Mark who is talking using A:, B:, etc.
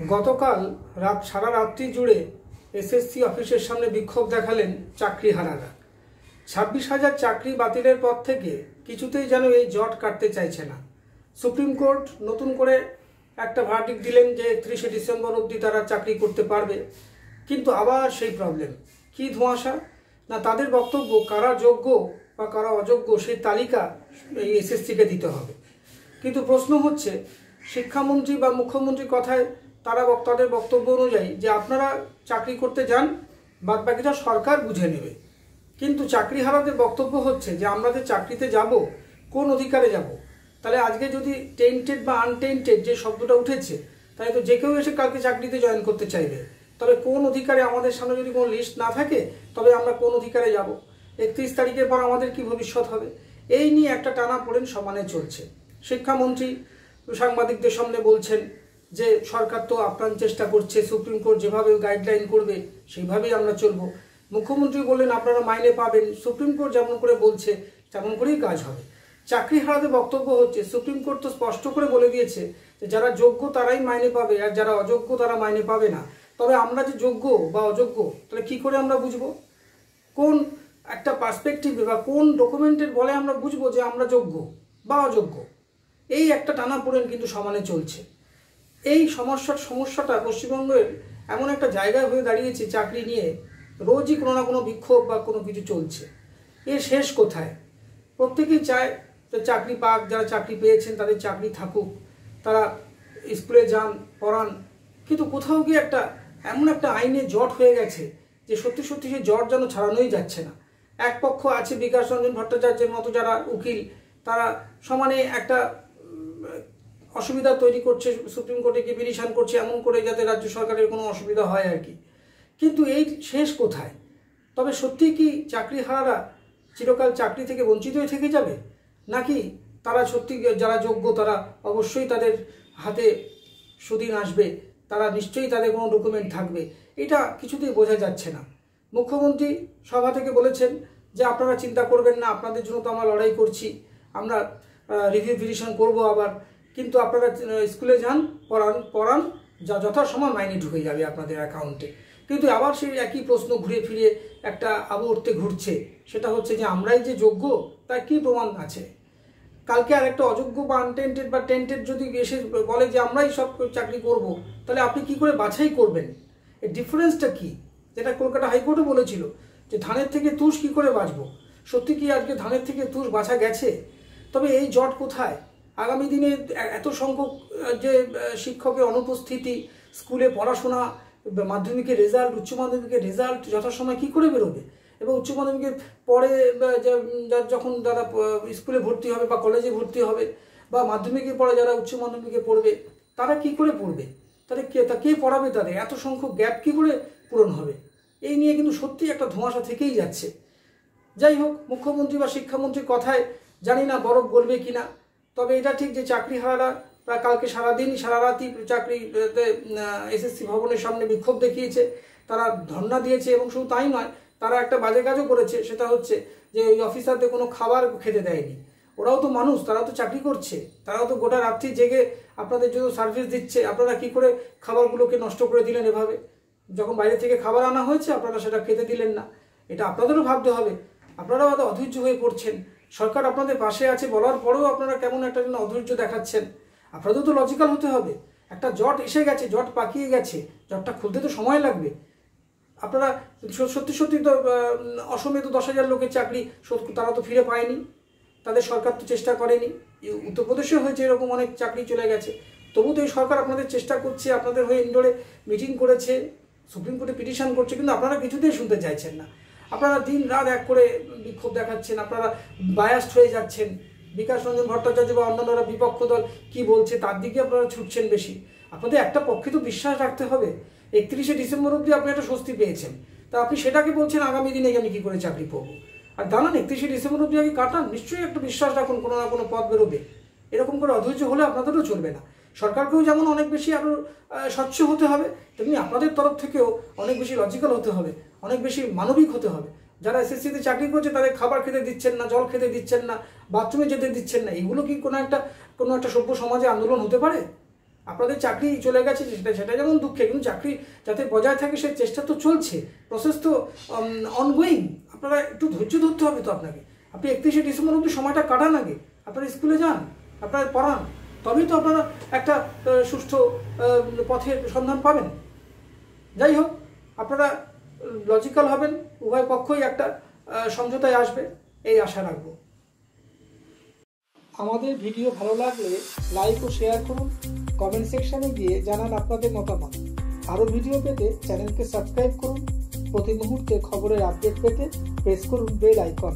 A: গতকাল সারা রাত্রি জুড়ে এসএসসি অফিসের সামনে বিক্ষোভ দেখালেন চাকরিহারারা। 26,000 চাকরি বাতিলের পর থেকে কিছুতেই যেন এই জট কাটতে চাইছে না। সুপ্রিম কোর্ট নতুন করে একটা ভার্ডিক্ট দিলেন যে 31শে ডিসেম্বর অবধি তারা চাকরি করতে পারবে, কিন্তু আবার সেই প্রবলেম। কি ধোঁয়াশা না, তাদের বক্তব্য কারা যোগ্য বা কারা অযোগ্য সেই তালিকা এই এসএসসিকে দিতে হবে। কিন্তু প্রশ্ন হচ্ছে, শিক্ষামন্ত্রী বা মুখ্যমন্ত্রীর কথায় তাদের বক্তব্য অনুযায়ী যে আপনারা চাকরি করতে যান, বাদ বাকিটা সরকার বুঝে নেবে। কিন্তু চাকরিহারাদের বক্তব্য হচ্ছে যে আমরা যে চাকরিতে যাব, কোন অধিকারে যাব? তাহলে আজকে যদি টেন্টেড বা আনটেন্টেড যে শব্দটা উঠেছে, তাহলে তো যে কেউ এসে কালকে চাকরিতে জয়েন করতে চাইবে। তবে কোন অধিকারে, আমাদের সামনে যদি কোনো লিস্ট না থাকে তবে আমরা কোন অধিকারে যাব? 31 তারিখের পর আমাদের কি ভবিষ্যৎ হবে? এই নিয়ে একটা টানাপোড়েন সমানে চলছে। শিক্ষামন্ত্রী সাংবাদিকদের সামনে বলছেন যে সরকার তো আপ্রাণ চেষ্টা করছে, সুপ্রিম কোর্ট যেভাবে গাইডলাইন করবে সেইভাবেই আমরা চলবো। মুখ্যমন্ত্রী বললেন আপনারা মাইনে পাবেন, সুপ্রিম কোর্ট যেমন করে বলছে তেমন করেই কাজ হবে। চাকরিহারাদের বক্তব্য হচ্ছে সুপ্রিম কোর্ট তো স্পষ্ট করে বলে দিয়েছে যে যারা যোগ্য তারাই মাইনে পাবে, আর যারা অযোগ্য তারা মাইনে পাবে না। তবে আমরা যে যোগ্য বা অযোগ্য তাহলে কি করে আমরা বুঝবো? কোন একটা পার্সপেক্টিভে বা কোন ডকুমেন্টের বলে আমরা বুঝবো যে আমরা যোগ্য বা অযোগ্য? এই একটা টানাপোড়েন কিন্তু সমানে চলছে। এই সমস্যাটা পশ্চিমবঙ্গের এমন একটা জায়গায় হয়ে দাঁড়িয়েছে, চাকরি নিয়ে রোজই কোনো না কোনো বিক্ষোভ বা কোনো কিছু চলছে। এর শেষ কোথায়? প্রত্যেকেই চায় যে চাকরি পাক, যারা চাকরি পেয়েছেন তাদের চাকরি থাকুক, তারা স্কুলে যান, পড়ান। কিন্তু কোথাও গিয়ে এমন একটা আইনে জট হয়ে গেছে যে সত্যি সত্যি সেই জট যেন ছাড়ানোই যাচ্ছে না। এক পক্ষ আছে বিকাশ রঞ্জন ভট্টাচার্যের মতো যারা উকিল, তারা সমানে একটা অসুবিধা তৈরি করছে, সুপ্রিম কোর্টে গিয়ে পিটিশন করছে এমন করে যাতে রাজ্য সরকারের কোনো অসুবিধা হয় আর কি। কিন্তু এই শেষ কোথায়? তবে সত্যি কি চাকরিহারারা চিরকাল চাকরি থেকে বঞ্চিত হয়ে থেকে যাবে, নাকি তারা সত্যি যারা যোগ্য তারা অবশ্যই তাদের হাতে সুদিন আসবে, তারা নিশ্চয়ই তাদের কোনো ডকুমেন্ট থাকবে? এটা কিছুতেই বোঝা যাচ্ছে না। মুখ্যমন্ত্রী সভা থেকে বলেছেন যে আপনারা চিন্তা করবেন না, আপনাদের জন্য তো আমরা লড়াই করছি, আমরা রিভিউ পিটিশন করবো আবার, কিন্তু আপনারা স্কুলে যান, পড়ান, যথাসময় মাইনে ঢুকে যাবে আপনাদের অ্যাকাউন্টে। কিন্তু আবার সেই একই প্রশ্ন ঘুরে ফিরে একটা আবর্তে ঘুরছে, সেটা হচ্ছে যে আমরাই যে যোগ্য তার কি প্রমাণ আছে? কালকে আর একটা অযোগ্য বা আনটেন্টেড বা টেন্টেড যদি এসে বলে যে আমরাই সব চাকরি করব, তাহলে আপনি কি করে বাছাই করবেন? এর ডিফারেন্সটা কি? যেটা কলকাতা হাইকোর্টও বলেছিল যে ধানের থেকে তুষ কি করে বাঁচবো। সত্যি কি আজকে ধানের থেকে তুষ বাছা গেছে? তবে এই জট কোথায়? আগামী দিনে এত সংখ্যক যে শিক্ষকের অনুপস্থিতি, স্কুলে পড়াশোনা, মাধ্যমিকের রেজাল্ট, উচ্চ মাধ্যমিকের রেজাল্ট যথাসময় কী করে বেরোবে? এবং উচ্চ মাধ্যমিকের পরে যখন যারা স্কুলে ভর্তি হবে বা কলেজে ভর্তি হবে, বা মাধ্যমিকের পরে যারা উচ্চ মাধ্যমিকে পড়বে, তারা কি করে পড়বে? তাদের কে পড়াবে? তাদের এত সংখ্যক গ্যাপ কী করে পূরণ হবে? এই নিয়ে কিন্তু সত্যি একটা ধোঁয়াশা থেকেই যাচ্ছে। যাই হোক, মুখ্যমন্ত্রী বা শিক্ষামন্ত্রীর কথায় জানি না বরফ গলবে কিনা। তবে এটা ঠিক যে চাকরিহারারা প্রায় কালকে সারা রাতই চাকরিতে এসএসসি ভবনের সামনে বিক্ষোভ দেখিয়েছে, তারা ধর্ণা দিয়েছে, এবং শুধু তাই নয়, তারা একটা বাজে কাজও করেছে। সেটা হচ্ছে যে ওই অফিসারদের কোনো খাবার খেতে দেয়নি। ওরাও তো মানুষ, তারাও তো চাকরি করছে, তারাও তো গোটা রাত্রি জেগে আপনাদের জন্য সার্ভিস দিচ্ছে। আপনারা কি করে খাবারগুলোকে নষ্ট করে দিলেন এভাবে? যখন বাইরে থেকে খাবার আনা হয়েছে আপনারা সেটা খেতে দিলেন না। এটা আপনাদেরও ভাবতে হবে। আপনারাও হয়তো অধৈর্য হয়ে পড়ছেন, সরকার আপনাদের পাশে আছে বলার পরেও আপনারা কেমন একটা অধৈর্য দেখাচ্ছেন। আপনাদেরও তো লজিক্যাল হতে হবে। একটা জট এসে গেছে, জট পাকিয়ে গেছে, জটটা খুলতে তো সময় লাগবে। আপনারা সত্যি তো অসমে তো 10,000 লোকের চাকরি তারা তো ফিরে পায়নি, তাদের সরকার তো চেষ্টা করেনি। উত্তরপ্রদেশে হয়েছে এরকম, অনেক চাকরি চলে গেছে। তবু তো এই সরকার আপনাদের চেষ্টা করছে, আপনাদের হয়ে ইন্ডোরে মিটিং করেছে, সুপ্রিম কোর্টে পিটিশন করছে, কিন্তু আপনারা কিছুতেই শুনতে চাইছেন না। আপনারা দিন রাত এক করে বিক্ষোভ দেখাচ্ছেন, আপনারা বায়াসড হয়ে যাচ্ছেন। বিকাশ রঞ্জন ভট্টাচার্য বা অন্যান্যরা বিপক্ষ দল কি বলছে তার দিকে আপনারা ছুটছেন বেশি। আপনাদের একটা পক্ষে তো বিশ্বাস রাখতে হবে। 31শে ডিসেম্বর অবধি আপনি একটা স্বস্তি পেয়েছেন, তা আপনি সেটাকে বলছেন আগামী দিনে আমি কী করে চাকরি পাবো? আর দাঁড়ান, 31শে ডিসেম্বর অবধি আগে কাটান, নিশ্চয়ই একটা বিশ্বাস রাখুন কোনো না কোনো পথ বেরোবে। এরকম করে অধৈর্য হলে আপনাদেরও চলবে না। সরকারকেও যেমন অনেক বেশি আরও স্বচ্ছ হতে হবে, তেমনি আপনাদের তরফ থেকেও অনেক বেশি লজিক্যাল হতে হবে, অনেক বেশি মানবিক হতে হবে। যারা এসএসসিতে চাকরি করছে তাদের খাবার খেতে দিচ্ছেন না, জল খেতে দিচ্ছেন না, বাথরুমে যেতে দিচ্ছেন না, এগুলো কি কোনো একটা সভ্য সমাজে আন্দোলন হতে পারে? আপনাদের চাকরি চলে গেছে সেটা যেমন দুঃখে, কিন্তু চাকরি যাতে বজায় থাকে সে চেষ্টা তো চলছে, প্রসেস তো অনগোয়িং। আপনারা একটু ধৈর্য ধরতে হবে তো আপনাকে। আপনি 31শে ডিসেম্বর অবধি সময়টা কাটান, আগে আপনারা স্কুলে যান, আপনারা পড়ান, তবেই তো আপনারা একটা সুষ্ঠু পথের সন্ধান পাবেন। যাই হোক, আপনারা লজিক্যাল হবেন, উভয় পক্ষই একটা সমঝোতায় আসবে, এই আশা রাখবো। আমাদের ভিডিও ভালো লাগলে লাইক ও শেয়ার করুন, কমেন্ট সেকশনে গিয়ে জানান আপনাদের মতামত। আরও ভিডিও পেতে চ্যানেলকে সাবস্ক্রাইব করুন। প্রতি মুহূর্তে খবরের আপডেট পেতে প্রেস করুন বেল আইকন।